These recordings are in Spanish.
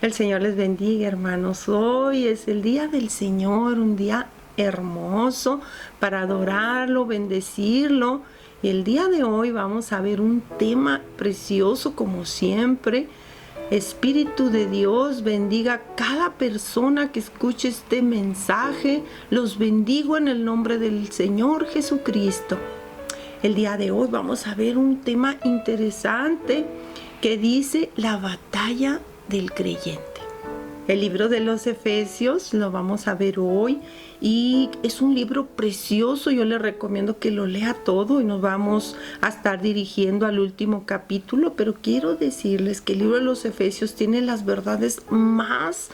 El Señor les bendiga, hermanos. Hoy es el día del Señor, un día hermoso para adorarlo, bendecirlo. Y el día de hoy vamos a ver un tema precioso como siempre. Espíritu de Dios, bendiga a cada persona que escuche este mensaje. Los bendigo en el nombre del Señor Jesucristo. El día de hoy vamos a ver un tema interesante que dice la batalla del creyente. El libro de los Efesios lo vamos a ver hoy y es un libro precioso. Yo le recomiendo que lo lea todo y nos vamos a estar dirigiendo al último capítulo, pero quiero decirles que el libro de los Efesios tiene las verdades más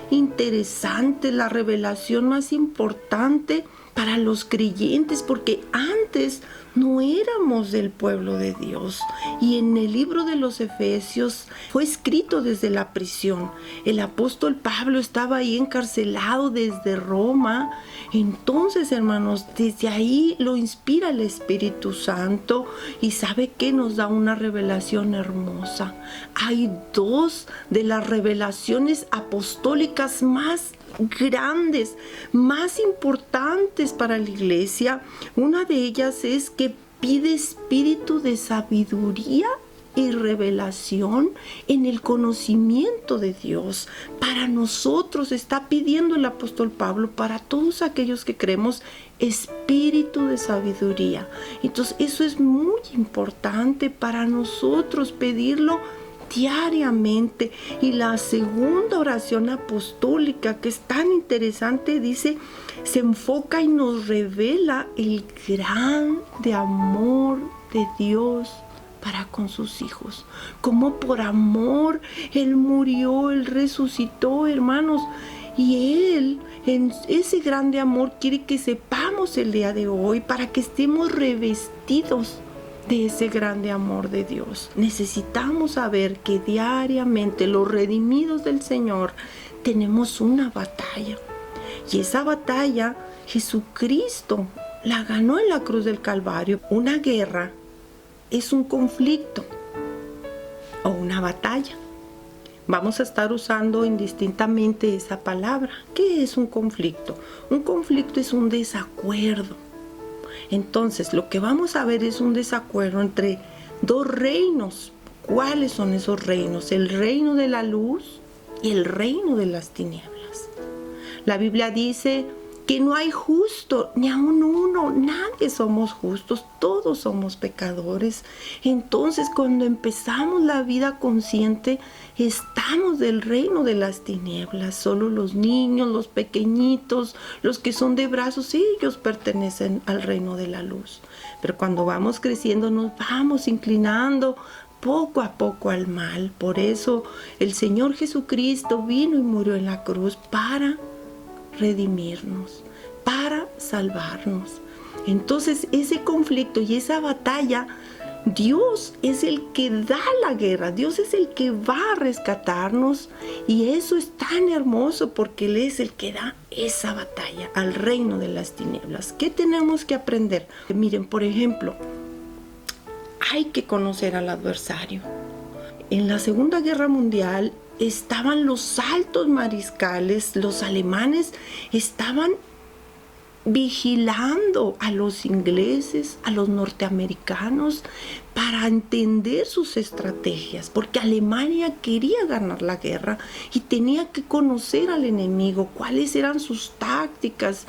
interesantes, la revelación más importante para los creyentes, porque antes no éramos del pueblo de Dios. Y en el libro de los Efesios fue escrito desde la prisión. El apóstol Pablo estaba ahí encarcelado desde Roma. Entonces, hermanos, desde ahí lo inspira el Espíritu Santo y sabe que nos da una revelación hermosa. Hay dos de las revelaciones apostólicas más grandes, más importantes para la iglesia. Una de ellas es que pide espíritu de sabiduría y revelación en el conocimiento de Dios. Para nosotros está pidiendo el apóstol Pablo, para todos aquellos que creemos, espíritu de sabiduría. Entonces eso es muy importante para nosotros pedirlo diariamente. Y la segunda oración apostólica, que es tan interesante, dice, se enfoca y nos revela el grande amor de Dios para con sus hijos. Como por amor Él murió, Él resucitó, hermanos. Y Él, en ese grande amor, quiere que sepamos el día de hoy para que estemos revestidos de ese grande amor de Dios. Necesitamos saber que diariamente los redimidos del Señor tenemos una batalla. Y esa batalla Jesucristo la ganó en la cruz del Calvario. Una guerra es un conflicto o una batalla. Vamos a estar usando indistintamente esa palabra. ¿Qué es un conflicto? Un conflicto es un desacuerdo. Entonces, lo que vamos a ver es un desacuerdo entre dos reinos. ¿Cuáles son esos reinos? El reino de la luz y el reino de las tinieblas. La Biblia dice que no hay justo, ni aun uno, nadie somos justos, todos somos pecadores. Entonces, cuando empezamos la vida consciente, estamos del reino de las tinieblas. Solo los niños, los pequeñitos, los que son de brazos, ellos pertenecen al reino de la luz. Pero cuando vamos creciendo, nos vamos inclinando poco a poco al mal. Por eso el Señor Jesucristo vino y murió en la cruz para redimirnos, para salvarnos. Entonces, ese conflicto y esa batalla, Dios es el que da la guerra, Dios es el que va a rescatarnos, y eso es tan hermoso porque Él es el que da esa batalla al reino de las tinieblas. ¿Qué tenemos que aprender? Miren, por ejemplo, hay que conocer al adversario. En la Segunda Guerra Mundial estaban los altos mariscales, los alemanes estaban vigilando a los ingleses, a los norteamericanos, para entender sus estrategias, porque Alemania quería ganar la guerra y tenía que conocer al enemigo, cuáles eran sus tácticas.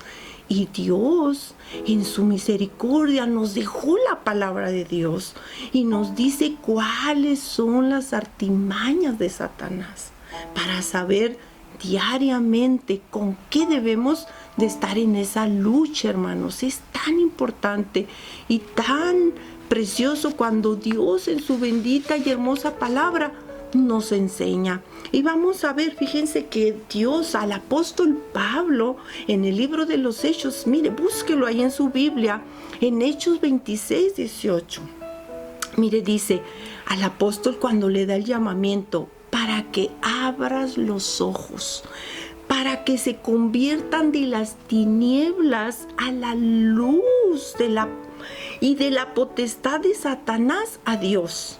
Y Dios, en su misericordia, nos dejó la palabra de Dios y nos dice cuáles son las artimañas de Satanás, para saber diariamente con qué debemos de estar en esa lucha, hermanos. Es tan importante y tan precioso cuando Dios, en su bendita y hermosa palabra, nos enseña. Y vamos a ver, fíjense que Dios al apóstol Pablo en el libro de los Hechos, mire, búsquelo ahí en su Biblia, en Hechos 26, 18. Mire, dice al apóstol cuando le da el llamamiento, para que abras los ojos, para que se conviertan de las tinieblas a la luz de la potestad de Satanás a Dios,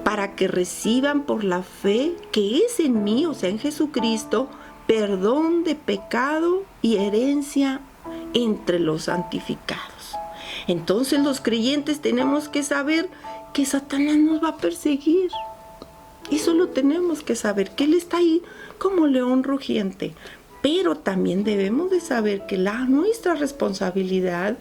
para que reciban por la fe que es en mí, o sea, en Jesucristo, perdón de pecado y herencia entre los santificados. Entonces los creyentes tenemos que saber que Satanás nos va a perseguir. Eso lo tenemos que saber, que Él está ahí como león rugiente. Pero también debemos de saber que nuestra responsabilidad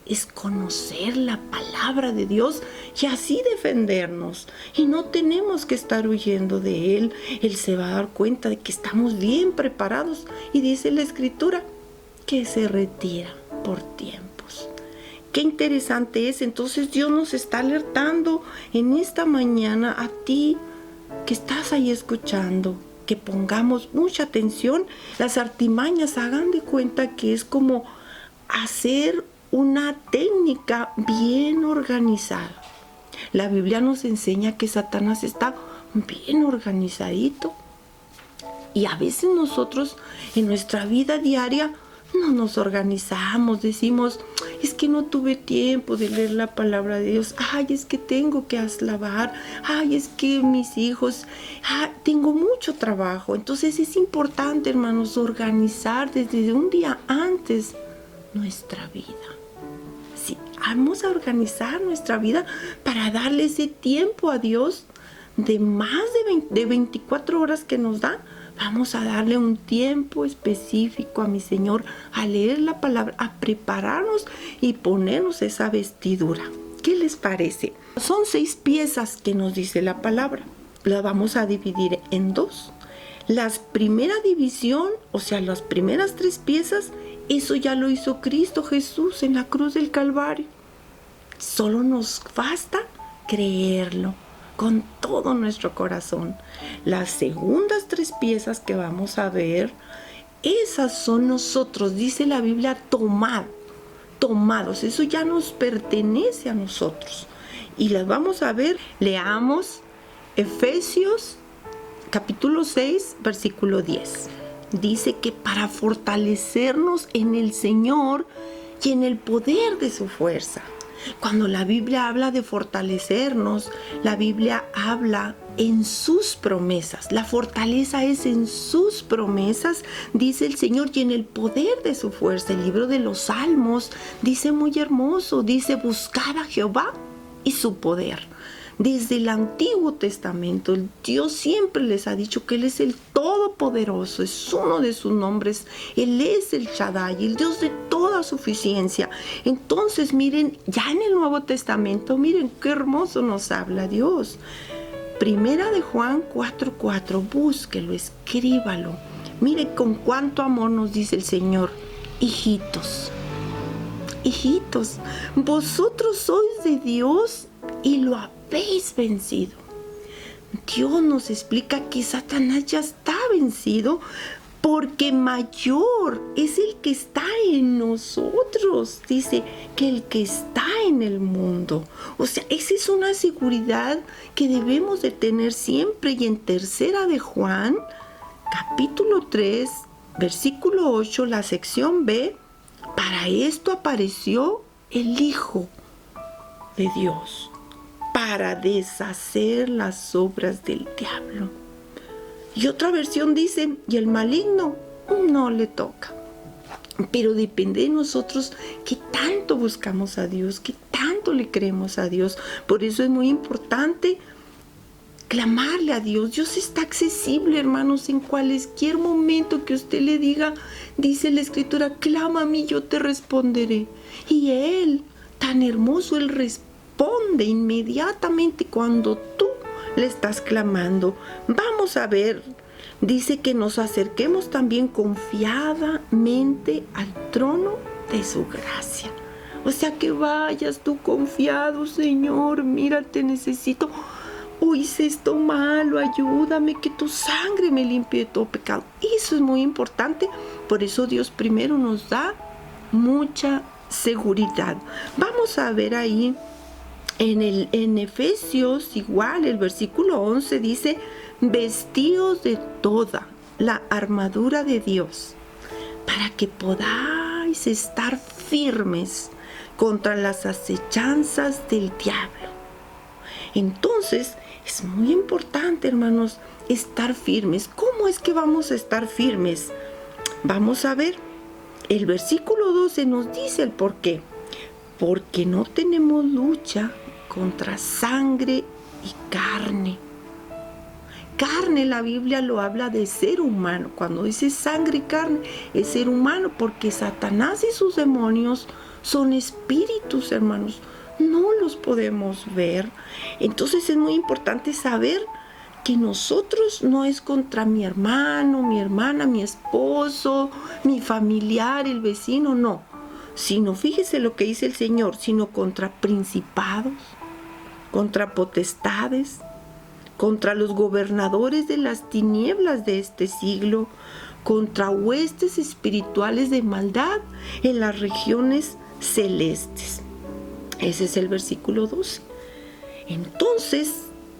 es conocer la palabra de Dios y así defendernos. Y no tenemos que estar huyendo de Él. Él se va a dar cuenta de que estamos bien preparados. Y dice la Escritura que se retira por tiempos. Qué interesante es. Entonces Dios nos está alertando en esta mañana a ti que estás ahí escuchando, que pongamos mucha atención. Las artimañas, hagan de cuenta que es como hacer una técnica bien organizada. La Biblia nos enseña que Satanás está bien organizadito. Y a veces nosotros en nuestra vida diaria no nos organizamos, decimos, es que no tuve tiempo de leer la palabra de Dios, ay, es que tengo que lavar, ay, es que mis hijos, tengo mucho trabajo. Entonces es importante, hermanos, organizar desde un día antes nuestra vida. Sí, vamos a organizar nuestra vida para darle ese tiempo a Dios de más de 24 horas que nos da. Vamos a darle un tiempo específico a mi Señor, a leer la palabra, a prepararnos y ponernos esa vestidura. ¿Qué les parece? Son 6 piezas que nos dice la palabra. Las vamos a dividir en 2. La primera división, o sea, las primeras 3 piezas, eso ya lo hizo Cristo Jesús en la cruz del Calvario. Solo nos basta creerlo con todo nuestro corazón. Las segundas 3 piezas que vamos a ver, esas son nosotros, dice la Biblia, tomados. Eso ya nos pertenece a nosotros. Y las vamos a ver. Leamos Efesios capítulo 6, versículo 10. Dice que para fortalecernos en el Señor y en el poder de su fuerza. Cuando la Biblia habla de fortalecernos, la Biblia habla en sus promesas. La fortaleza es en sus promesas, dice el Señor, y en el poder de su fuerza. El libro de los Salmos dice muy hermoso, dice, buscad a Jehová y su poder. Desde el Antiguo Testamento, Dios siempre les ha dicho que Él es el Todopoderoso, es uno de sus nombres. Él es el Shaddai, el Dios de toda suficiencia. Entonces, miren, ya en el Nuevo Testamento, miren qué hermoso nos habla Dios. Primera de Juan 4:4, búsquelo, escríbalo. Mire con cuánto amor nos dice el Señor, hijitos, vosotros sois de Dios y lo habéis vencido. Dios nos explica que Satanás ya está vencido porque mayor es el que está en nosotros, dice, que el que está en el mundo. O sea, esa es una seguridad que debemos de tener siempre. Y en Tercera de Juan, capítulo 3, versículo 8, la sección B, para esto apareció el Hijo de Dios, para deshacer las obras del diablo. Y otra versión dice, y el maligno no le toca. Pero depende de nosotros que tanto buscamos a Dios, que tanto le creemos a Dios. Por eso es muy importante clamarle a Dios. Dios está accesible, hermanos, en cualquier momento que usted le diga, dice la Escritura, clama a mí, yo te responderé. Y Él, tan hermoso, Él responde inmediatamente cuando tú le estás clamando. Vamos a ver, dice que nos acerquemos también confiadamente al trono de su gracia. O sea, que vayas tú confiado, Señor, mira, te necesito. Hoy hice esto malo, ayúdame, que tu sangre me limpie de todo pecado. Eso es muy importante. Por eso Dios primero nos da mucha seguridad. Vamos a ver ahí en Efesios, igual, el versículo 11 dice, vestidos de toda la armadura de Dios, para que podáis estar firmes contra las acechanzas del diablo. Entonces, es muy importante, hermanos, estar firmes. ¿Cómo es que vamos a estar firmes? Vamos a ver, el versículo 12 nos dice el por qué. Porque no tenemos lucha contra sangre y carne. Carne, la Biblia lo habla de ser humano. Cuando dice sangre y carne, es ser humano, porque Satanás y sus demonios son espíritus, hermanos. No los podemos ver. Entonces es muy importante saber que nosotros no es contra mi hermano, mi hermana, mi esposo, mi familiar, el vecino, no. Sino, fíjese lo que dice el Señor, sino contra principados, contra potestades, contra los gobernadores de las tinieblas de este siglo, contra huestes espirituales de maldad en las regiones celestes. Ese es el versículo 12. Entonces,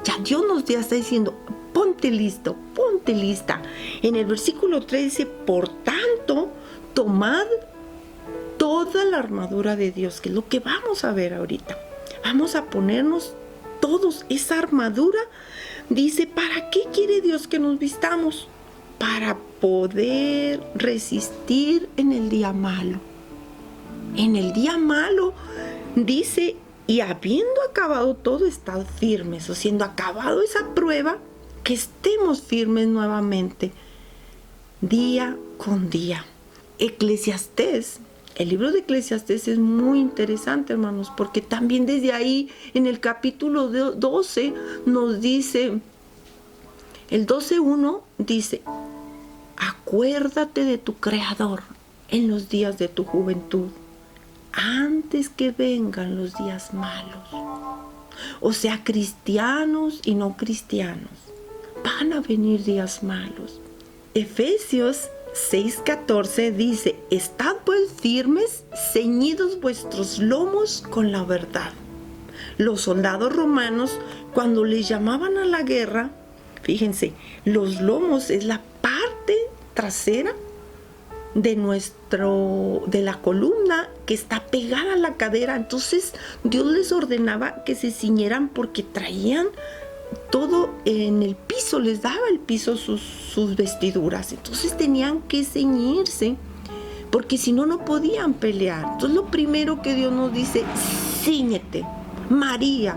ya Dios nos está diciendo, ponte listo, ponte lista. En el versículo 3 dice, por tanto, tomad toda la armadura de Dios, que es lo que vamos a ver ahorita. Vamos a ponernos todos esa armadura. Dice, ¿para qué quiere Dios que nos vistamos? Para poder resistir en el día malo. En el día malo, dice, y habiendo acabado todo, estad firmes, o siendo acabado esa prueba, que estemos firmes nuevamente, día con día. Eclesiastés, el libro de Eclesiastés es muy interesante, hermanos, porque también desde ahí, en el capítulo 12, nos dice, el 12:1 dice, acuérdate de tu Creador en los días de tu juventud, antes que vengan los días malos. O sea, cristianos y no cristianos, van a venir días malos. Efesios 6:14 dice, estad pues firmes, ceñidos vuestros lomos con la verdad. Los soldados romanos, cuando les llamaban a la guerra, fíjense, los lomos es la parte trasera de la columna que está pegada a la cadera. Entonces Dios les ordenaba que se ciñeran porque traían todo en el piso, les daba el piso sus vestiduras. Entonces tenían que ceñirse porque si no, no podían pelear. Entonces lo primero que Dios nos dice, cíñete, María,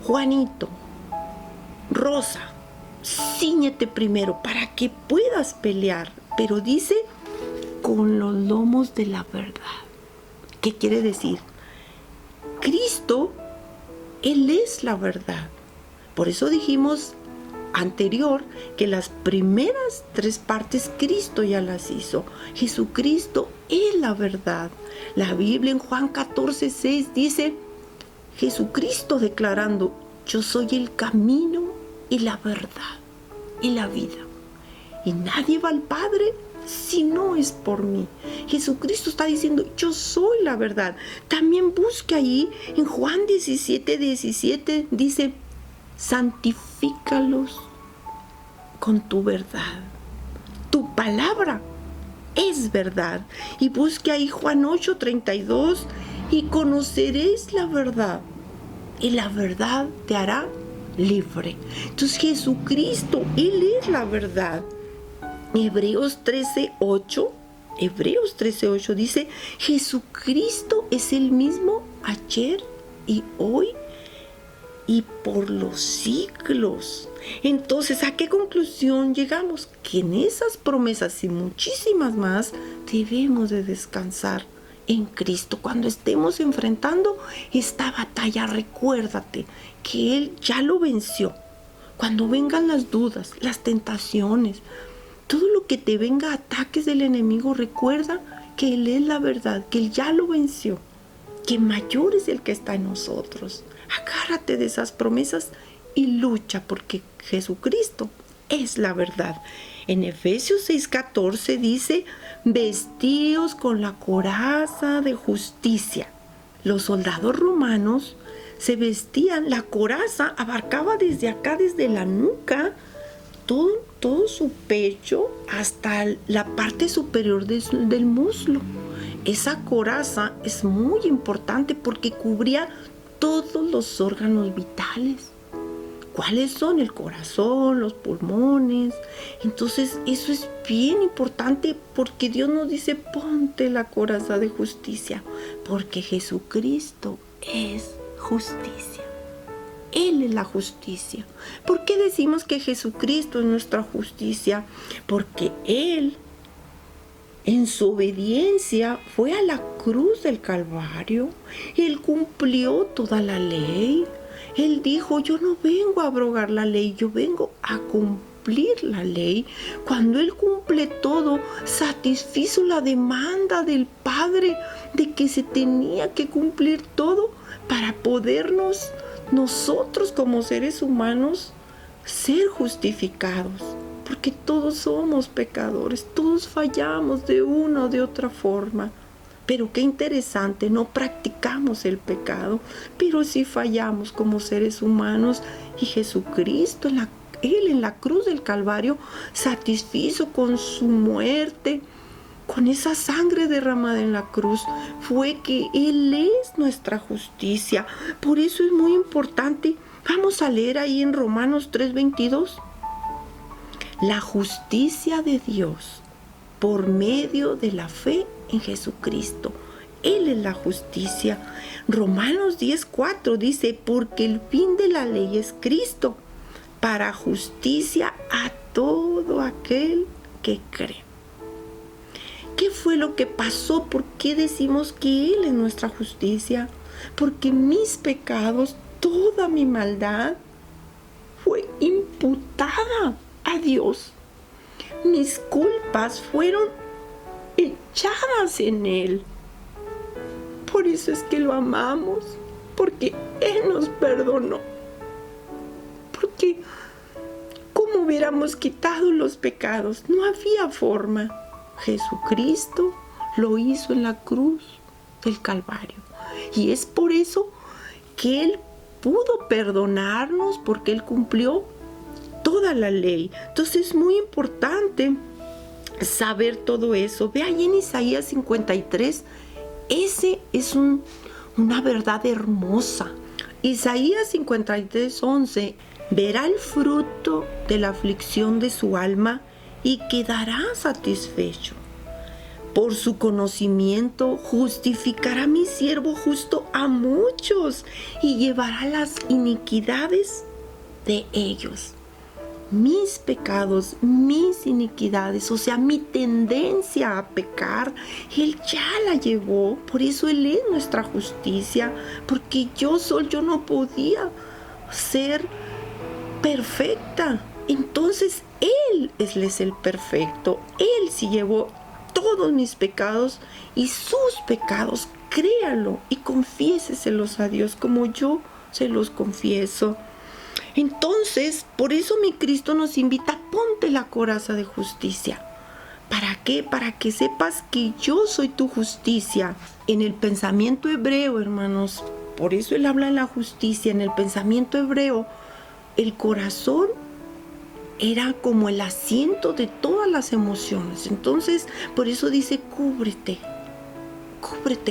Juanito, Rosa, cíñete primero para que puedas pelear. Pero dice, con los lomos de la verdad. ¿Qué quiere decir? Cristo, Él es la verdad. Por eso dijimos anterior que las primeras 3 partes Cristo ya las hizo. Jesucristo es la verdad. La Biblia en Juan 14:6 dice, Jesucristo declarando, yo soy el camino y la verdad y la vida. Y nadie va al Padre si no es por mí. Jesucristo está diciendo, yo soy la verdad. También busque ahí en Juan 17:17, dice, santifícalos con tu verdad. Tu palabra es verdad. Y busque ahí Juan 8:32, y conoceréis la verdad, y la verdad te hará libre. Entonces Jesucristo, Él es la verdad. Hebreos 13:8 dice, Jesucristo es el mismo ayer y hoy y por los siglos. Entonces, ¿a qué conclusión llegamos? Que en esas promesas y muchísimas más debemos de descansar en Cristo. Cuando estemos enfrentando esta batalla, recuérdate que Él ya lo venció. Cuando vengan las dudas, las tentaciones, todo lo que te venga ataques del enemigo, recuerda que Él es la verdad, que Él ya lo venció, que mayor es el que está en nosotros. Agárrate de esas promesas y lucha, porque Jesucristo es la verdad. En Efesios 6:14 dice, vestíos con la coraza de justicia. Los soldados romanos se vestían, la coraza abarcaba desde acá, desde la nuca, todo su pecho hasta la parte superior del muslo. Esa coraza es muy importante porque cubría todos los órganos vitales. ¿Cuáles son? El corazón, los pulmones. Entonces eso es bien importante porque Dios nos dice, ponte la coraza de justicia, porque Jesucristo es justicia. Él es la justicia. ¿Por qué decimos que Jesucristo es nuestra justicia? Porque Él, en su obediencia, fue a la cruz del Calvario. Él cumplió toda la ley. Él dijo, yo no vengo a abrogar la ley, yo vengo a cumplir la ley. Cuando Él cumple todo, satisfizo la demanda del Padre de que se tenía que cumplir todo para podernos nosotros como seres humanos ser justificados, porque todos somos pecadores, todos fallamos de una o de otra forma. Pero qué interesante, no practicamos el pecado, pero sí fallamos como seres humanos, y Jesucristo, Él en la cruz del Calvario satisfizo con su muerte, con esa sangre derramada en la cruz, fue que Él es nuestra justicia. Por eso es muy importante. Vamos a leer ahí en Romanos 3:22. La justicia de Dios por medio de la fe en Jesucristo. Él es la justicia. Romanos 10:4 dice, porque el fin de la ley es Cristo, para justicia a todo aquel que cree. ¿Qué fue lo que pasó? ¿Por qué decimos que Él es nuestra justicia? Porque mis pecados, toda mi maldad, fue imputada a Dios. Mis culpas fueron echadas en Él. Por eso es que lo amamos, porque Él nos perdonó. Porque ¿cómo hubiéramos quitado los pecados? No había forma. Jesucristo lo hizo en la cruz del Calvario. Y es por eso que Él pudo perdonarnos, porque Él cumplió toda la ley. Entonces es muy importante saber todo eso. Ve ahí en Isaías 53. Ese es una verdad hermosa. Isaías 53:11. Verá el fruto de la aflicción de su alma y quedará satisfecho. Por su conocimiento justificará mi siervo justo a muchos y llevará las iniquidades de ellos. Mis pecados, mis iniquidades, o sea, mi tendencia a pecar, Él ya la llevó. Por eso Él es nuestra justicia, porque yo no podía ser perfecta. Entonces Él es el perfecto. Él sí llevó todos mis pecados y sus pecados. Créalo y confiéseselos a Dios como yo se los confieso. Entonces, por eso mi Cristo nos invita, ponte la coraza de justicia. ¿Para qué? Para que sepas que yo soy tu justicia. En el pensamiento hebreo, hermanos, por eso Él habla de la justicia. En el pensamiento hebreo, el corazón era como el asiento de todas las emociones. Entonces, por eso dice, cúbrete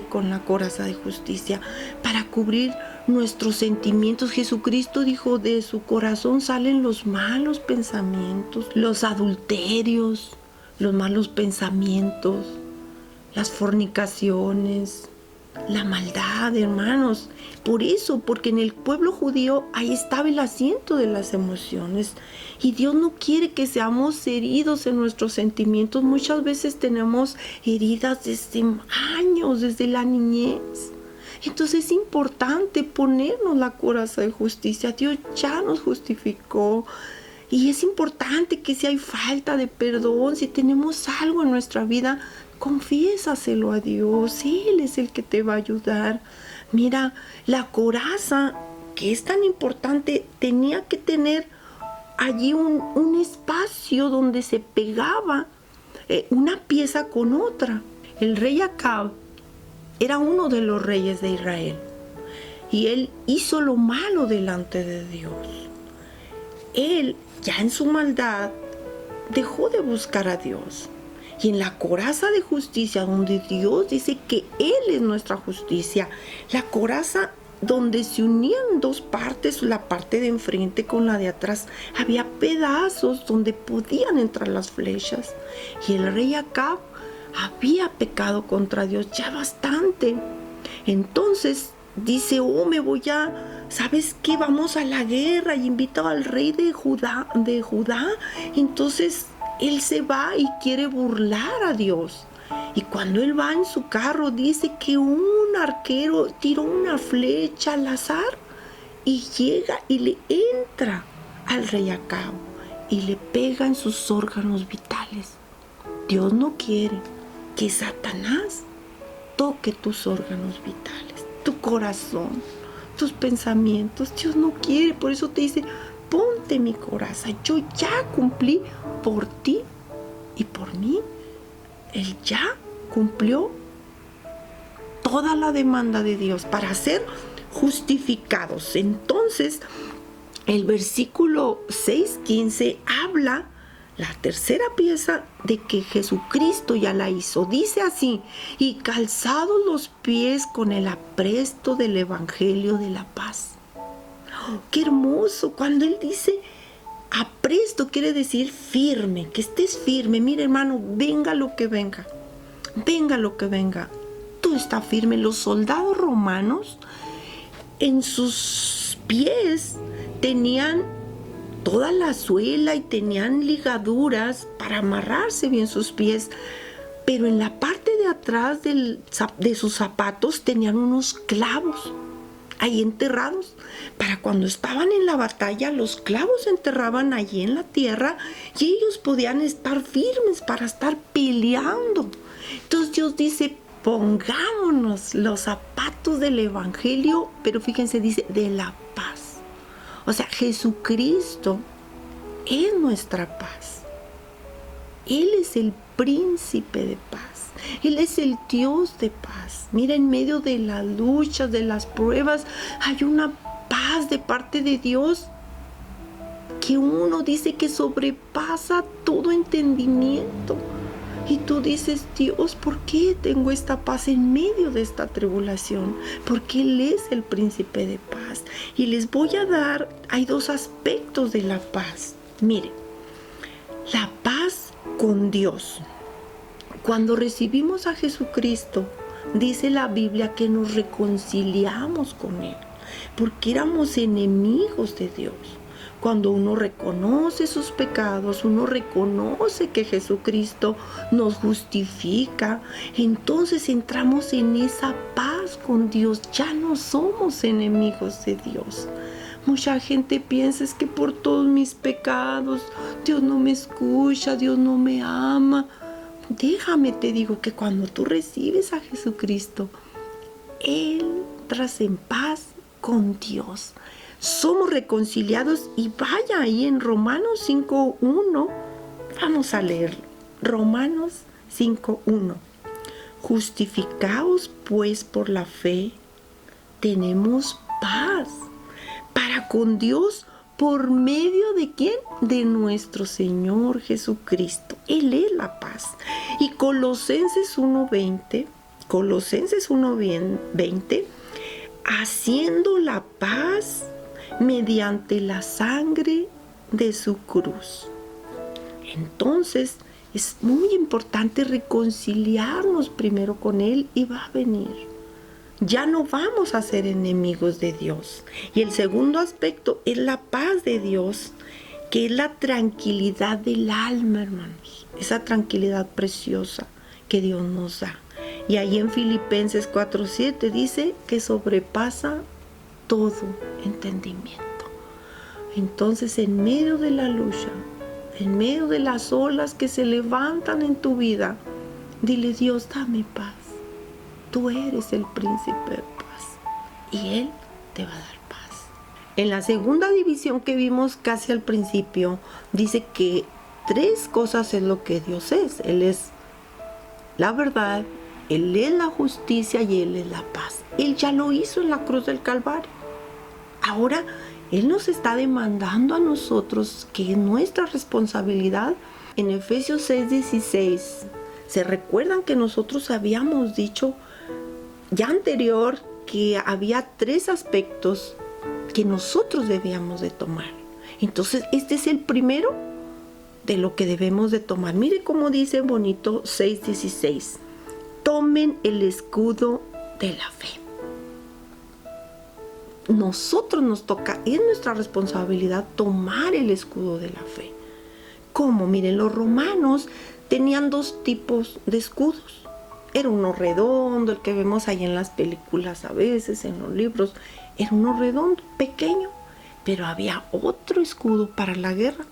con la coraza de justicia, para cubrir nuestros sentimientos. Jesucristo dijo, de su corazón salen los malos pensamientos, los adulterios, los malos pensamientos, las fornicaciones, la maldad, hermanos. Por eso, porque en el pueblo judío ahí estaba el asiento de las emociones. Y Dios no quiere que seamos heridos en nuestros sentimientos. Muchas veces tenemos heridas desde años, desde la niñez. Entonces es importante ponernos la coraza de justicia. Dios ya nos justificó. Y es importante que si hay falta de perdón, si tenemos algo en nuestra vida, confiésaselo a Dios. Él es el que te va a ayudar. Mira, la coraza, que es tan importante, tenía que tener allí un espacio donde se pegaba una pieza con otra. El rey Acab era uno de los reyes de Israel y él hizo lo malo delante de Dios. Él, ya en su maldad, dejó de buscar a Dios. Y en la coraza de justicia, donde Dios dice que Él es nuestra justicia, la coraza donde se unían dos partes, la parte de enfrente con la de atrás, había pedazos donde podían entrar las flechas. Y el rey Acab había pecado contra Dios ya bastante. Entonces dice, ¿sabes qué? Vamos a la guerra, y invita al rey de Judá. Entonces él se va y quiere burlar a Dios. Y cuando él va en su carro, dice que un arquero tiró una flecha al azar y llega y le entra al rey Acab y le pega en sus órganos vitales. Dios no quiere que Satanás toque tus órganos vitales, tu corazón, tus pensamientos. Dios no quiere, por eso te dice, ponte mi coraza, yo ya cumplí por ti y por mí. Él ya cumplió toda la demanda de Dios para ser justificados. Entonces, el versículo 6:15 habla, la tercera pieza, de que Jesucristo ya la hizo. Dice así: y calzados los pies con el apresto del evangelio de la paz. ¡Oh, qué hermoso! Cuando él dice apresto, quiere decir firme, que estés firme. Mira, hermano, venga lo que venga, tú estás firme. Los soldados romanos en sus pies tenían toda la suela y tenían ligaduras para amarrarse bien sus pies, pero en la parte de atrás de sus zapatos tenían unos clavos ahí enterrados. Para cuando estaban en la batalla, los clavos se enterraban allí en la tierra y ellos podían estar firmes para estar peleando. Entonces Dios dice, pongámonos los zapatos del evangelio, pero fíjense, dice de la paz. O sea, Jesucristo es nuestra paz. Él es el príncipe de paz. Él es el Dios de paz. Mira, en medio de las luchas, de las pruebas, hay una paz de parte de Dios que uno dice que sobrepasa todo entendimiento. Y tú dices, Dios, ¿por qué tengo esta paz en medio de esta tribulación? Porque Él es el príncipe de paz. Y les voy a dar, hay dos aspectos de la paz. Mire, la paz con Dios. Cuando recibimos a Jesucristo, dice la Biblia que nos reconciliamos con Él, porque éramos enemigos de Dios. Cuando uno reconoce sus pecados, uno reconoce que Jesucristo nos justifica, entonces entramos en esa paz con Dios. Ya no somos enemigos de Dios. Mucha gente piensa es que por todos mis pecados Dios no me escucha, Dios no me ama. Déjame te digo que cuando tú recibes a Jesucristo, entras en paz con Dios. Somos reconciliados, y vaya ahí en Romanos 5:1, vamos a leer Romanos 5:1. Justificaos pues por la fe, tenemos paz para con Dios por medio de ¿quién? De nuestro Señor Jesucristo. Él es la paz. Y Colosenses 1:20, haciendo la paz mediante la sangre de su cruz. Entonces es muy importante reconciliarnos primero con Él, y va a venir. Ya no vamos a ser enemigos de Dios. Y el segundo aspecto es la paz de Dios, que es la tranquilidad del alma, hermanos. Esa tranquilidad preciosa que Dios nos da. Y ahí en Filipenses 4:7 dice que sobrepasa todo entendimiento. Entonces, en medio de la lucha, en medio de las olas que se levantan en tu vida, dile, Dios, dame paz. Tú eres el príncipe de paz y Él te va a dar paz. En la segunda división que vimos casi al principio, dice que 3 cosas es lo que Dios es. Él es la verdad, Él es la justicia y Él es la paz. Él ya lo hizo en la cruz del Calvario. Ahora Él nos está demandando a nosotros, que es nuestra responsabilidad. En Efesios 6:16, ¿se recuerdan que nosotros habíamos dicho ya anterior que había 3 aspectos que nosotros debíamos de tomar. Entonces, este es el primero de lo que debemos de tomar. Mire cómo dice bonito 6:16. Tomen el escudo de la fe. Nosotros nos toca, es nuestra responsabilidad tomar el escudo de la fe. ¿Cómo? Miren, los romanos tenían 2 tipos de escudos. Era uno redondo, el que vemos ahí en las películas a veces, en los libros. Era uno redondo, pequeño. Pero había otro escudo para la guerra.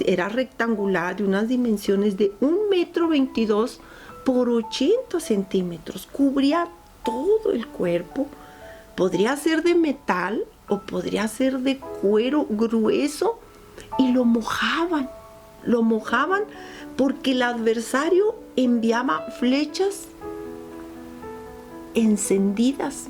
Era rectangular, de unas dimensiones de 1,22 m por 80 centímetros. Cubría todo el cuerpo. Podría ser de metal o podría ser de cuero grueso, y lo mojaban porque el adversario enviaba flechas encendidas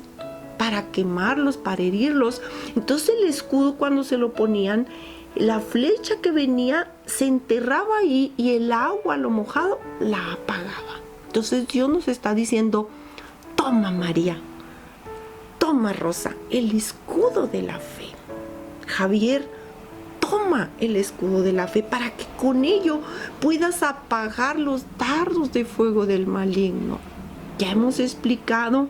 para quemarlos, para herirlos. Entonces el escudo, cuando se lo ponían, la flecha que venía se enterraba ahí y el agua, lo mojado, la apagaba. Entonces Dios nos está diciendo: toma, María, toma, Rosa, el escudo de la fe. Javier, toma el escudo de la fe para que con ello puedas apagar los dardos de fuego del maligno. Ya hemos explicado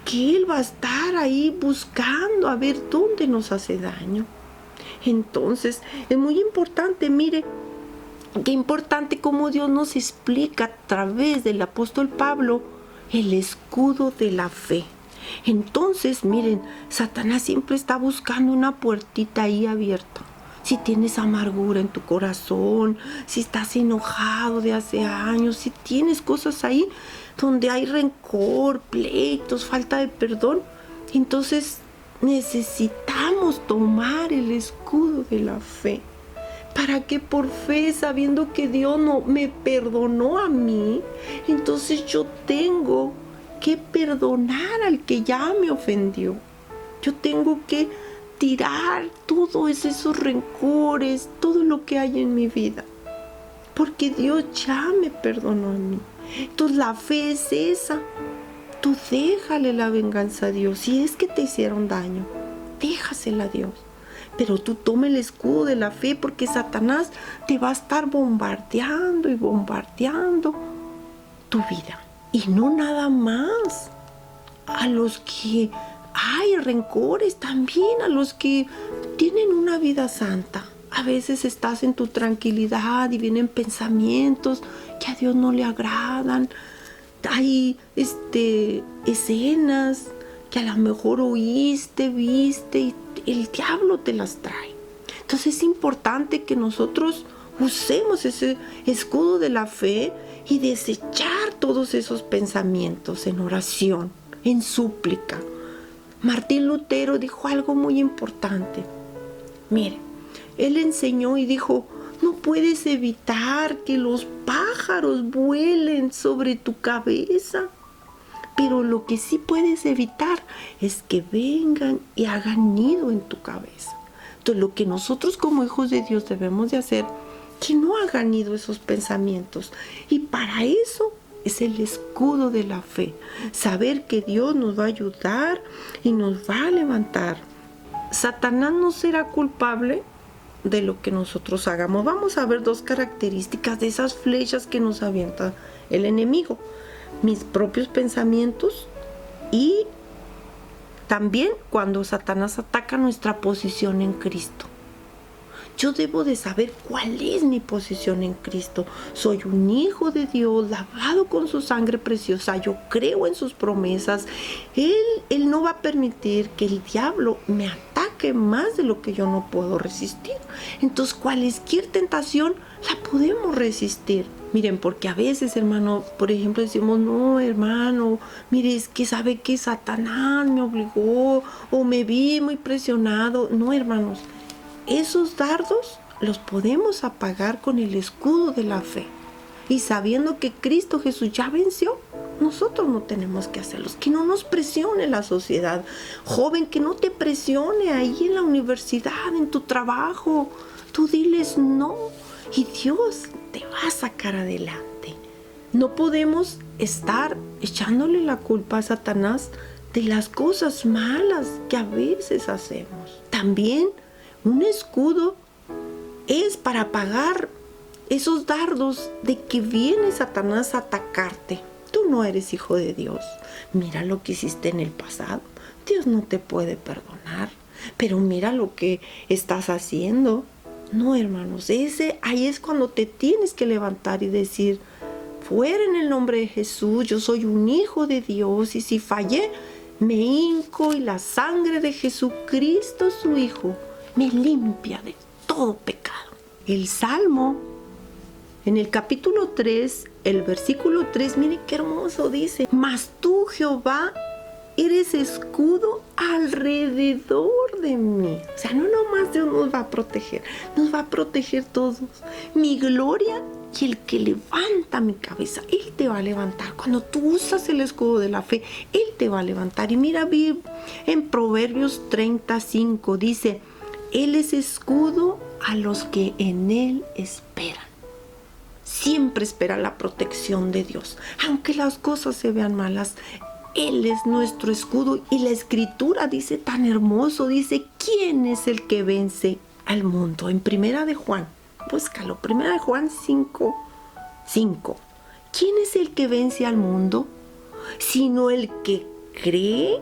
que Él va a estar ahí buscando a ver dónde nos hace daño. Entonces, es muy importante, mire, qué importante cómo Dios nos explica a través del apóstol Pablo el escudo de la fe. Entonces, miren, Satanás siempre está buscando una puertita ahí abierta. Si tienes amargura en tu corazón, si estás enojado de hace años, si tienes cosas ahí donde hay rencor, pleitos, falta de perdón, entonces necesitamos tomar el escudo de la fe, para que por fe, sabiendo que Dios no me perdonó a mí, entonces yo tengo que perdonar al que ya me ofendió. Yo tengo que tirar todos esos rencores, todo lo que hay en mi vida, porque Dios ya me perdonó a mí. Entonces la fe es esa. Tú déjale la venganza a Dios. Si es que te hicieron daño, déjasela a Dios. Pero tú toma el escudo de la fe, porque Satanás te va a estar bombardeando y bombardeando tu vida. Y no nada más a los que hay rencores, también a los que tienen una vida santa. A veces estás en tu tranquilidad y vienen pensamientos que a Dios no le agradan. Hay escenas que a lo mejor oíste, viste, y el diablo te las trae. Entonces es importante que nosotros usemos ese escudo de la fe y desechar todos esos pensamientos en oración, en súplica. Martín Lutero dijo algo muy importante. Mire, él enseñó y dijo: no puedes evitar que los pájaros vuelen sobre tu cabeza, pero lo que sí puedes evitar es que vengan y hagan nido en tu cabeza. Entonces, lo que nosotros como hijos de Dios debemos de hacer, que no hagan nido esos pensamientos. Y para eso es el escudo de la fe. Saber que Dios nos va a ayudar y nos va a levantar. Satanás no será culpable de lo que nosotros hagamos. Vamos a ver 2 características de esas flechas que nos avienta el enemigo: mis propios pensamientos, y también cuando Satanás ataca nuestra posición en Cristo. Yo debo de saber cuál es mi posición en Cristo. Soy un hijo de Dios, lavado con su sangre preciosa. Yo creo en sus promesas. Él no va a permitir que el diablo me ataque más de lo que yo no puedo resistir. Entonces, cualquier tentación la podemos resistir. Miren, porque a veces, hermano, por ejemplo, decimos: no, hermano, mire, es que sabe que Satanás me obligó, o me vi muy presionado. No, hermanos, esos dardos los podemos apagar con el escudo de la fe. Y sabiendo que Cristo Jesús ya venció, nosotros no tenemos que hacerlos. Que no nos presione la sociedad. Joven, que no te presione ahí en la universidad, en tu trabajo. Tú diles no, y Dios te va a sacar adelante. No podemos estar echándole la culpa a Satanás de las cosas malas que a veces hacemos. También un escudo es para apagar esos dardos de que viene Satanás a atacarte. Tú no eres hijo de Dios. Mira lo que hiciste en el pasado. Dios no te puede perdonar. Pero mira lo que estás haciendo. No, hermanos, ahí es cuando te tienes que levantar y decir: fuera en el nombre de Jesús, yo soy un hijo de Dios, y si fallé, me hinco y la sangre de Jesucristo, su Hijo, me limpia de todo pecado. El Salmo, en el capítulo 3, el versículo 3, mire qué hermoso dice: mas tú, Jehová, eres escudo alrededor de mí. O sea, no nomás Dios nos va a proteger todos. Mi gloria y el que levanta mi cabeza, Él te va a levantar. Cuando tú usas el escudo de la fe, Él te va a levantar. Y mira, en Proverbios 35 dice: Él es escudo a los que en Él esperan. Siempre espera la protección de Dios. Aunque las cosas se vean malas, Él es nuestro escudo. Y la Escritura dice tan hermoso, dice: ¿quién es el que vence al mundo? En Primera de Juan, búscalo, Primera de Juan 5:5. ¿Quién es el que vence al mundo? Sino el que cree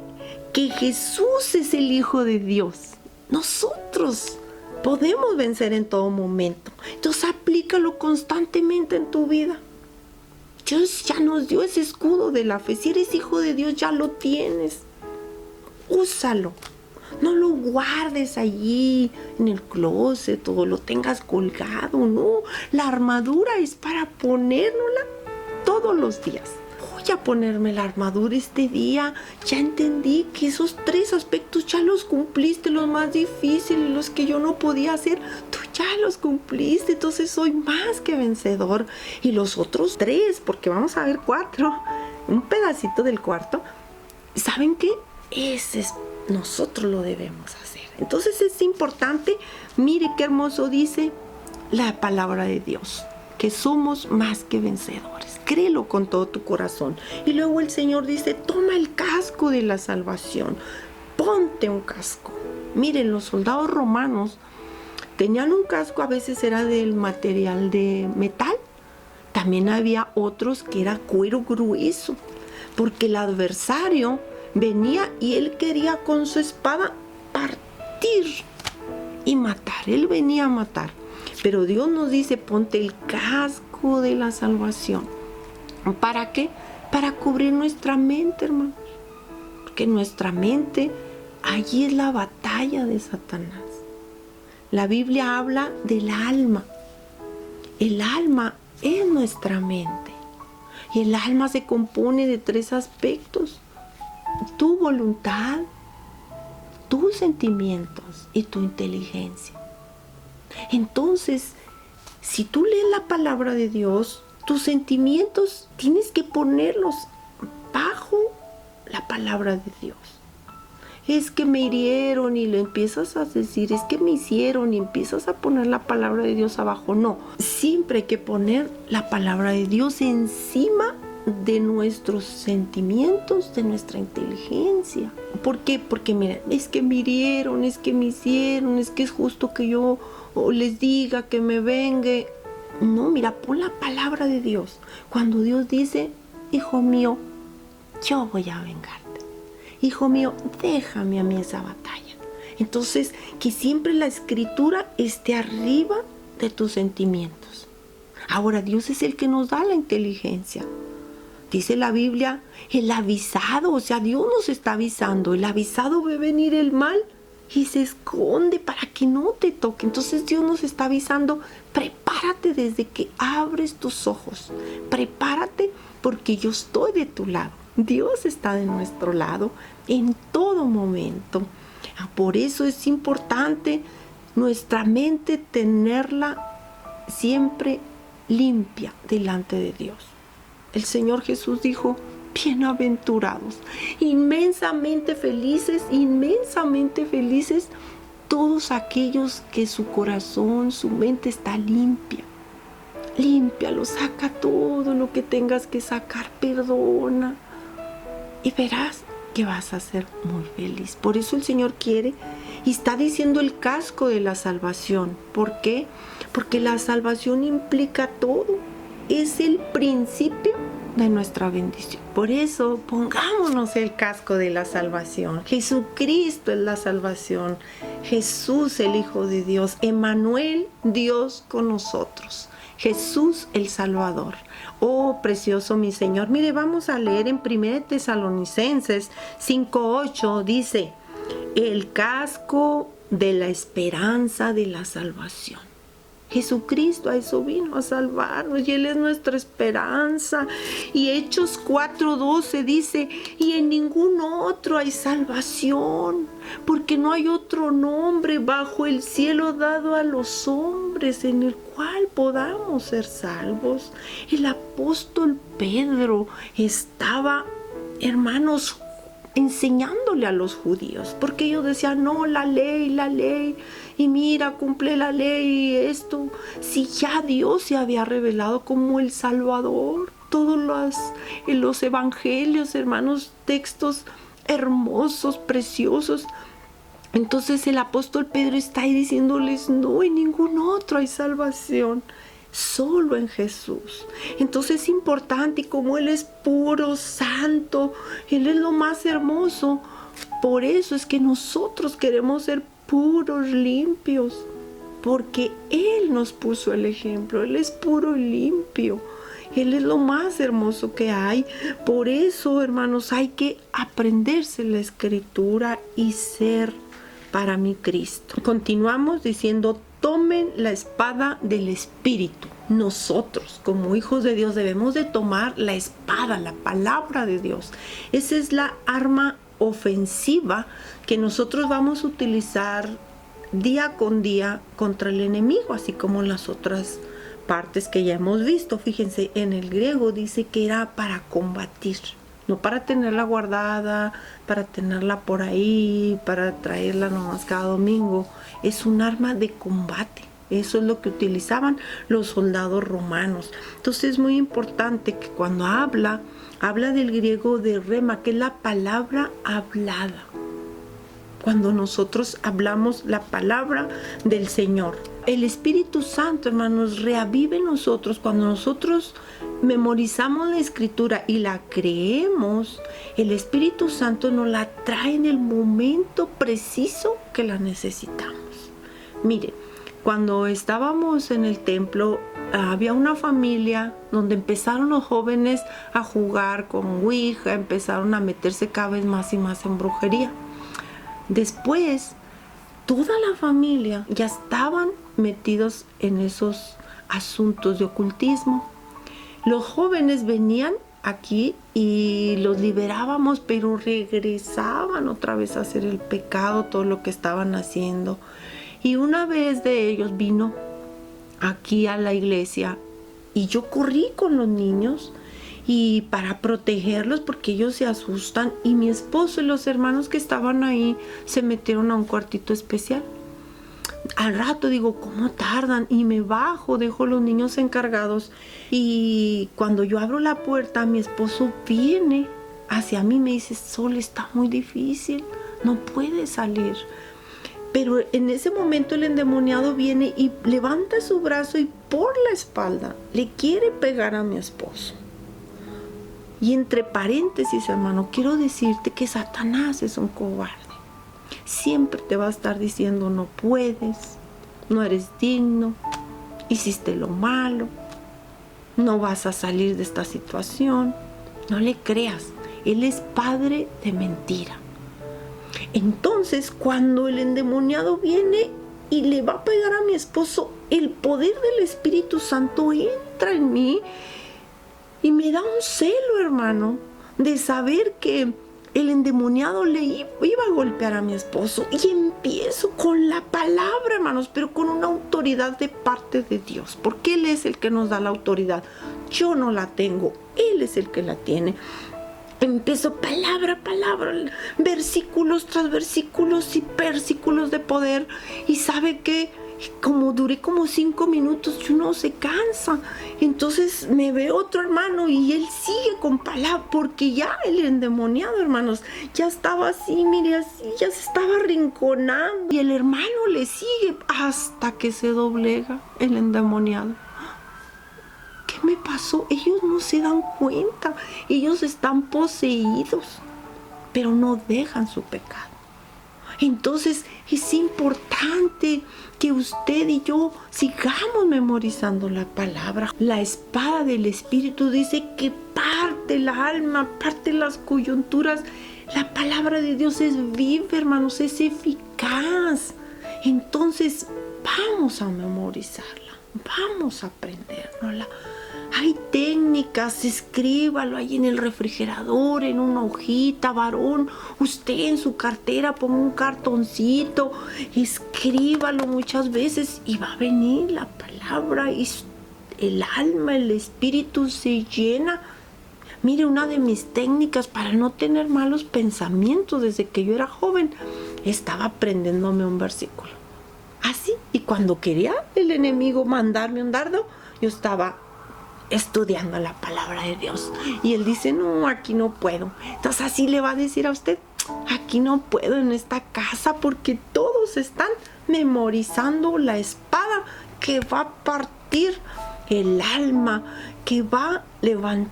que Jesús es el Hijo de Dios. Nosotros podemos vencer en todo momento. Entonces aplícalo constantemente en tu vida. Dios ya nos dio ese escudo de la fe. Si eres hijo de Dios, ya lo tienes. Úsalo. No lo guardes allí en el closet o lo tengas colgado, no. La armadura es para ponérnosla todos los días. Voy a ponerme la armadura este día. Ya entendí que esos 3 aspectos ya los cumpliste, los más difíciles, los que yo no podía hacer, tú ya los cumpliste. Entonces soy más que vencedor. Y los otros 3, porque vamos a ver 4, un pedacito del cuarto, ¿saben qué? Nosotros lo debemos hacer. Entonces es importante. Mire qué hermoso dice la palabra de Dios, que somos más que vencedores. Créelo con todo tu corazón. Y luego el Señor dice: toma el casco de la salvación. Ponte un casco. Miren, los soldados romanos tenían un casco, a veces era del material de metal. También había otros que era cuero grueso, porque el adversario venía y él quería con su espada partir y matar. Él venía a matar. Pero Dios nos dice: ponte el casco de la salvación. ¿Para qué? Para cubrir nuestra mente, hermanos. Porque nuestra mente, allí es la batalla de Satanás. La Biblia habla del alma. El alma es nuestra mente. Y el alma se compone de 3 aspectos: tu voluntad, tus sentimientos y tu inteligencia. Entonces, si tú lees la palabra de Dios, tus sentimientos tienes que ponerlos bajo la palabra de Dios. Es que me hirieron y le empiezas a decir: es que me hicieron, y empiezas a poner la palabra de Dios abajo. No, siempre hay que poner la palabra de Dios encima de nuestros sentimientos, de nuestra inteligencia. ¿Por qué? Porque mira, es que me hirieron, es que me hicieron, es que es justo que yo les diga, que me vengue. No, mira, pon la palabra de Dios. Cuando Dios dice: hijo mío, yo voy a vengarte. Hijo mío, déjame a mí esa batalla. Entonces, que siempre la Escritura esté arriba de tus sentimientos. Ahora, Dios es el que nos da la inteligencia. Dice la Biblia: el avisado, o sea, Dios nos está avisando. El avisado ve venir el mal y se esconde para que no te toque. Entonces Dios nos está avisando: prepárate desde que abres tus ojos. Prepárate, porque yo estoy de tu lado. Dios está de nuestro lado en todo momento. Por eso es importante nuestra mente tenerla siempre limpia delante de Dios. El Señor Jesús dijo: bienaventurados, inmensamente felices todos aquellos que su corazón, su mente está limpia. Límpialo, saca todo lo que tengas que sacar, perdona. Y verás, que vas a ser muy feliz. Por eso el Señor quiere y está diciendo el casco de la salvación. ¿Por qué? Porque la salvación implica todo. Es el principio de nuestra bendición. Por eso pongámonos el casco de la salvación. Jesucristo es la salvación. Jesús, el Hijo de Dios. Emmanuel, Dios con nosotros. Jesús el Salvador. Oh, precioso mi Señor. Mire, vamos a leer en 1 Tesalonicenses 5:8. Dice, el casco de la esperanza de la salvación. Jesucristo a eso vino, a salvarnos, y Él es nuestra esperanza. Y Hechos 4:12 dice, y en ningún otro hay salvación, porque no hay otro nombre bajo el cielo dado a los hombres en el cual podamos ser salvos. El apóstol Pedro estaba, hermanos, enseñándole a los judíos, porque ellos decían, no, la ley, y mira, cumple la ley y esto. Si ya Dios se había revelado como el Salvador, todos los evangelios, hermanos, textos hermosos, preciosos. Entonces el apóstol Pedro está ahí diciéndoles, no, en ningún otro hay salvación, solo en Jesús. Entonces es importante, y como Él es puro, santo, Él es lo más hermoso. Por eso es que nosotros queremos ser puros, limpios, porque Él nos puso el ejemplo. Él es puro y limpio. Él es lo más hermoso que hay. Por eso, hermanos, hay que aprenderse la Escritura y ser para mí Cristo. Continuamos diciendo, tomen la espada del Espíritu. Nosotros, como hijos de Dios, debemos de tomar la espada, la palabra de Dios. Esa es la arma ofensiva que nosotros vamos a utilizar día con día contra el enemigo, así como las otras partes que ya hemos visto. Fíjense, en el griego dice que era para combatir, no para tenerla guardada, para tenerla por ahí, para traerla nomás cada domingo. Es un arma de combate. Eso es lo que utilizaban los soldados romanos. Entonces es muy importante que cuando habla del griego de rema, que es la palabra hablada. Cuando nosotros hablamos la palabra del Señor, el Espíritu Santo, hermanos, reavive en nosotros. Cuando nosotros memorizamos la Escritura y la creemos, el Espíritu Santo nos la trae en el momento preciso que la necesitamos. Mire, cuando estábamos en el templo, había una familia donde empezaron los jóvenes a jugar con Ouija, empezaron a meterse cada vez más y más en brujería. Después, toda la familia ya estaban metidos en esos asuntos de ocultismo. Los jóvenes venían aquí y los liberábamos, pero regresaban otra vez a hacer el pecado, todo lo que estaban haciendo. Y una vez de ellos vino aquí a la iglesia y yo corrí con los niños y para protegerlos, porque ellos se asustan, y mi esposo y los hermanos que estaban ahí se metieron a un cuartito especial. Al rato digo, ¿cómo tardan? Y me bajo, dejo los niños encargados, y cuando yo abro la puerta, mi esposo viene hacia mí y me dice, Sol, está muy difícil, no puede salir. Pero en ese momento el endemoniado viene y levanta su brazo y por la espalda le quiere pegar a mi esposo. Y entre paréntesis, hermano, quiero decirte que Satanás es un cobarde. Siempre te va a estar diciendo, no puedes, no eres digno, hiciste lo malo, no vas a salir de esta situación. No le creas, él es padre de mentira. Entonces, cuando el endemoniado viene y le va a pegar a mi esposo, el poder del Espíritu Santo entra en mí y me da un celo, hermano, de saber que el endemoniado le iba a golpear a mi esposo. Y empiezo con la palabra, hermanos, pero con una autoridad de parte de Dios, porque Él es el que nos da la autoridad. Yo no la tengo, Él es el que la tiene. Empiezo palabra, versículos tras versículos y versículos de poder. Y ¿sabe qué? como duré como 5 minutos y uno se cansa. Entonces me ve otro hermano y él sigue con palabra, porque ya el endemoniado, hermanos, ya estaba así, mire, así, ya se estaba arrinconando. Y el hermano le sigue hasta que se doblega el endemoniado. ¿Qué me pasó? Ellos no se dan cuenta, ellos están poseídos, pero no dejan su pecado. Entonces es importante que usted y yo sigamos memorizando la palabra. La espada del Espíritu dice que parte el alma, parte las coyunturas. La palabra de Dios es viva, hermanos, es eficaz. Entonces vamos a memorizarla, vamos a aprendérnosla. Hay técnicas, escríbalo ahí en el refrigerador, en una hojita, varón. Usted en su cartera ponga un cartoncito, escríbalo muchas veces y va a venir la palabra y el alma, el espíritu se llena. Mire, una de mis técnicas para no tener malos pensamientos desde que yo era joven, estaba aprendiéndome un versículo. Así, y cuando quería el enemigo mandarme un dardo, yo estaba estudiando la palabra de Dios. Y él dice, no, aquí no puedo. Entonces así le va a decir a usted, aquí no puedo en esta casa, porque todos están memorizando la espada que va a partir el alma, que va a levantar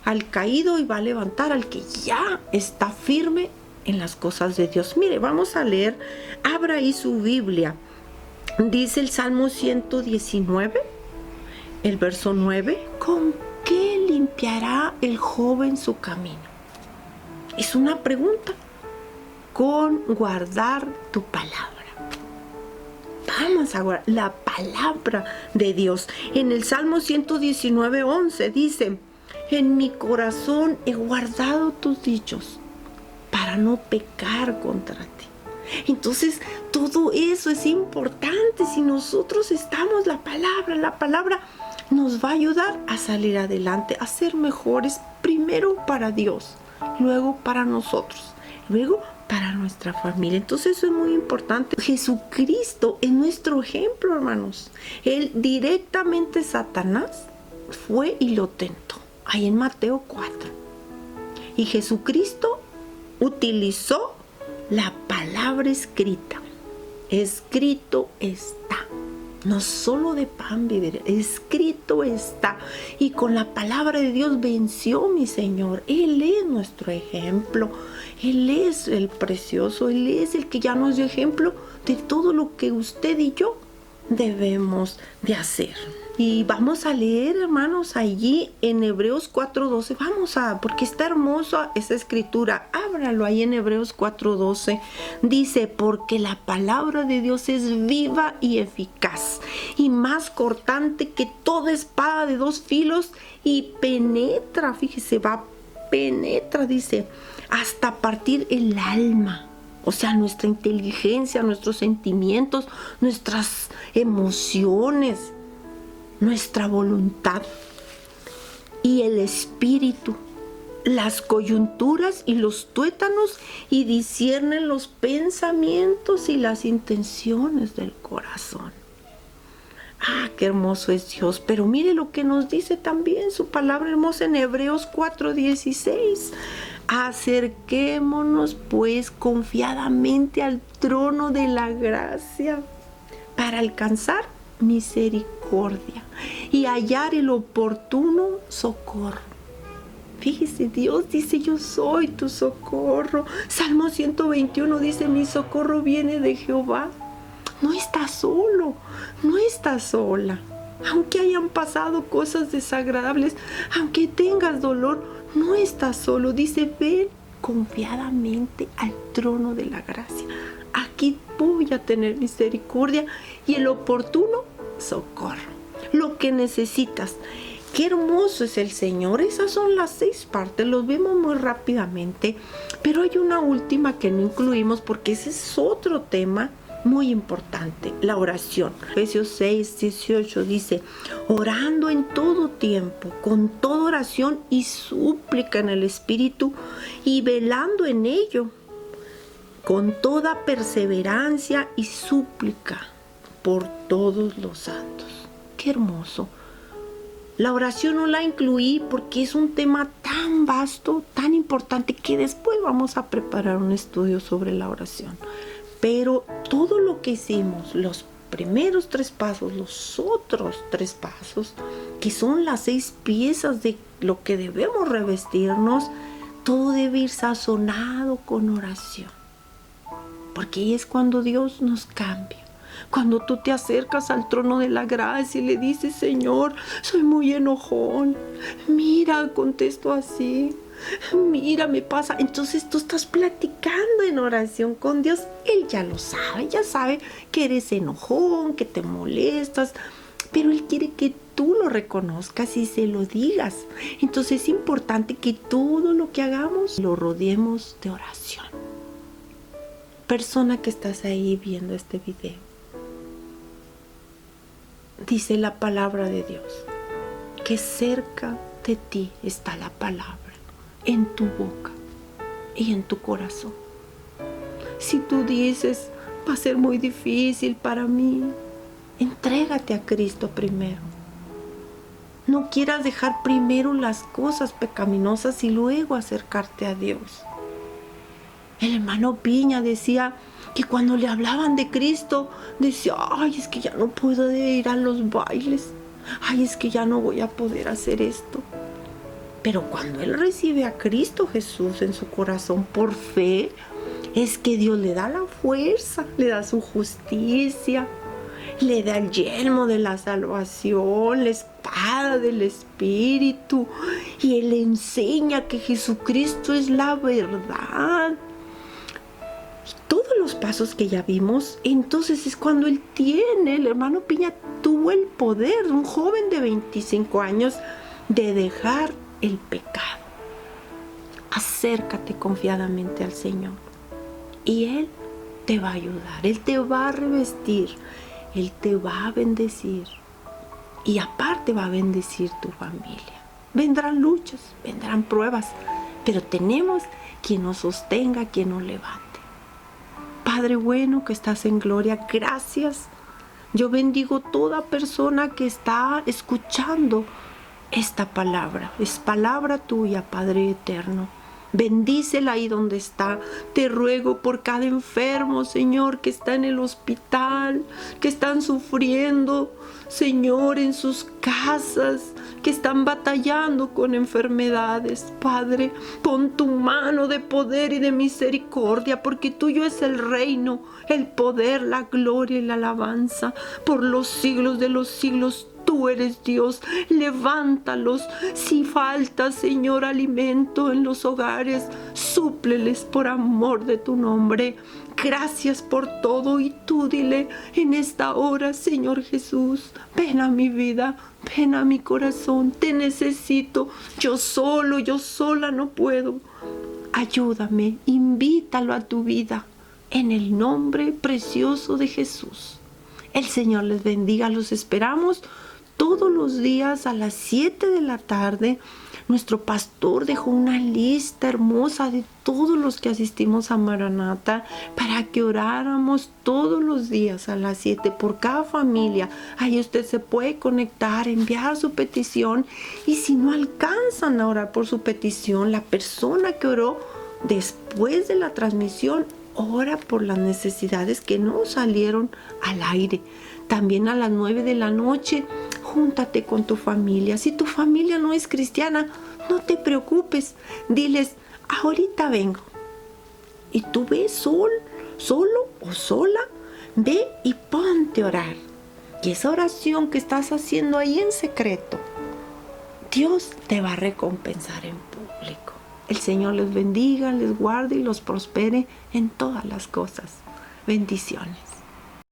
al caído y va a levantar al que ya está firme en las cosas de Dios. Mire, vamos a leer, abra ahí su Biblia. Dice el Salmo 119, el verso 9, ¿con qué limpiará el joven su camino? Es una pregunta. Con guardar tu palabra. Vamos a guardar la palabra de Dios. En el Salmo 119, 11 dice, en mi corazón he guardado tus dichos para no pecar contra ti. Entonces, todo eso es importante. Si nosotros estamos, la palabra nos va a ayudar a salir adelante, a ser mejores, primero para Dios, luego para nosotros, luego para nuestra familia. Entonces eso es muy importante. Jesucristo es nuestro ejemplo, hermanos. Él directamente, Satanás fue y lo tentó, ahí en Mateo 4. Y Jesucristo utilizó la palabra escrita. Escrito está. No solo de pan viviré, escrito está. Y con la palabra de Dios venció mi Señor. Él es nuestro ejemplo. Él es el precioso. Él es el que ya nos dio ejemplo de todo lo que usted y yo debemos de hacer. Y vamos a leer, hermanos, allí en Hebreos 4:12. Porque está hermosa esa escritura. Ábralo ahí en Hebreos 4:12. Dice, porque la palabra de Dios es viva y eficaz, y más cortante que toda espada de 2 filos, y penetra, fíjese, penetra, dice, hasta partir el alma. O sea, nuestra inteligencia, nuestros sentimientos, nuestras emociones, nuestra voluntad y el espíritu, las coyunturas y los tuétanos, y disciernen los pensamientos y las intenciones del corazón. Qué hermoso es Dios. Pero mire lo que nos dice también su palabra hermosa en Hebreos 4:16. Acerquémonos pues confiadamente al trono de la gracia para alcanzar misericordia y hallar el oportuno socorro. Fíjese, Dios dice, yo soy tu socorro. Salmo 121 dice, mi socorro viene de Jehová. No estás solo, no estás sola. Aunque hayan pasado cosas desagradables, aunque tengas dolor, no estás solo. Dice, ven confiadamente al trono de la gracia. Aquí voy a tener misericordia y el oportuno socorro. Lo que necesitas. Qué hermoso es el Señor. Esas son las 6 partes. Los vemos muy rápidamente. Pero hay una última que no incluimos porque ese es otro tema muy importante, la oración. Efesios 6:18 dice, orando en todo tiempo, con toda oración y súplica en el Espíritu, y velando en ello, con toda perseverancia y súplica por todos los santos. ¡Qué hermoso! La oración no la incluí porque es un tema tan vasto, tan importante, que después vamos a preparar un estudio sobre la oración. Pero todo lo que hicimos, los primeros 3 pasos, los otros 3 pasos, que son las 6 piezas de lo que debemos revestirnos, todo debe ir sazonado con oración. Porque ahí es cuando Dios nos cambia. Cuando tú te acercas al trono de la gracia y le dices: Señor, soy muy enojón. Mira, contesto así. Mira, me pasa. Entonces tú estás platicando en oración con Dios. Él ya lo sabe, ya sabe que eres enojón, que te molestas. Pero Él quiere que tú lo reconozcas y se lo digas. Entonces es importante que todo lo que hagamos lo rodeemos de oración. Persona que estás ahí viendo este video, dice la palabra de Dios que cerca de ti está la palabra, en tu boca y en tu corazón. Si tú dices: va a ser muy difícil para mí, entrégate a Cristo primero. No quieras dejar primero las cosas pecaminosas y luego acercarte a Dios. El hermano Piña decía que cuando le hablaban de Cristo, decía: ay, es que ya no puedo ir a los bailes. Ay, es que ya no voy a poder hacer esto. Pero cuando él recibe a Cristo Jesús en su corazón por fe, es que Dios le da la fuerza, le da su justicia, le da el yelmo de la salvación, la espada del Espíritu, y él le enseña que Jesucristo es la verdad. Todos los pasos que ya vimos, entonces es cuando el hermano Piña tuvo el poder, un joven de 25 años, de dejar el pecado. Acércate confiadamente al Señor y Él te va a ayudar, Él te va a revestir, Él te va a bendecir y aparte va a bendecir tu familia. Vendrán luchas, vendrán pruebas, pero tenemos quien nos sostenga, quien nos levante. Padre bueno que estás en gloria, gracias. Yo bendigo toda persona que está escuchando esta palabra. Es palabra tuya, Padre eterno. Bendícela ahí donde está. Te ruego por cada enfermo, Señor, que está en el hospital, que están sufriendo, Señor, en sus casas, que están batallando con enfermedades. Padre, pon tu mano de poder y de misericordia, porque tuyo es el reino, el poder, la gloria y la alabanza por los siglos de los siglos. Tú eres Dios, levántalos. Si falta, Señor, alimento en los hogares, súpleles por amor de tu nombre. Gracias por todo y tú dile en esta hora: Señor Jesús, ven a mi vida, ven a mi corazón, te necesito. Yo solo, yo sola no puedo. Ayúdame, invítalo a tu vida en el nombre precioso de Jesús. El Señor les bendiga, los esperamos todos los días a las 7 de la tarde. Nuestro pastor dejó una lista hermosa de todos los que asistimos a Maranata para que oráramos todos los días a las 7 por cada familia. Ahí usted se puede conectar, enviar su petición, y si no alcanzan a orar por su petición, la persona que oró después de la transmisión ora por las necesidades que no salieron al aire. También a las 9 de la noche, júntate con tu familia. Si tu familia no es cristiana, no te preocupes. Diles: ahorita vengo. Y tú ve solo o sola, ve y ponte a orar. Y esa oración que estás haciendo ahí en secreto, Dios te va a recompensar en público. El Señor les bendiga, les guarde y los prospere en todas las cosas. Bendiciones.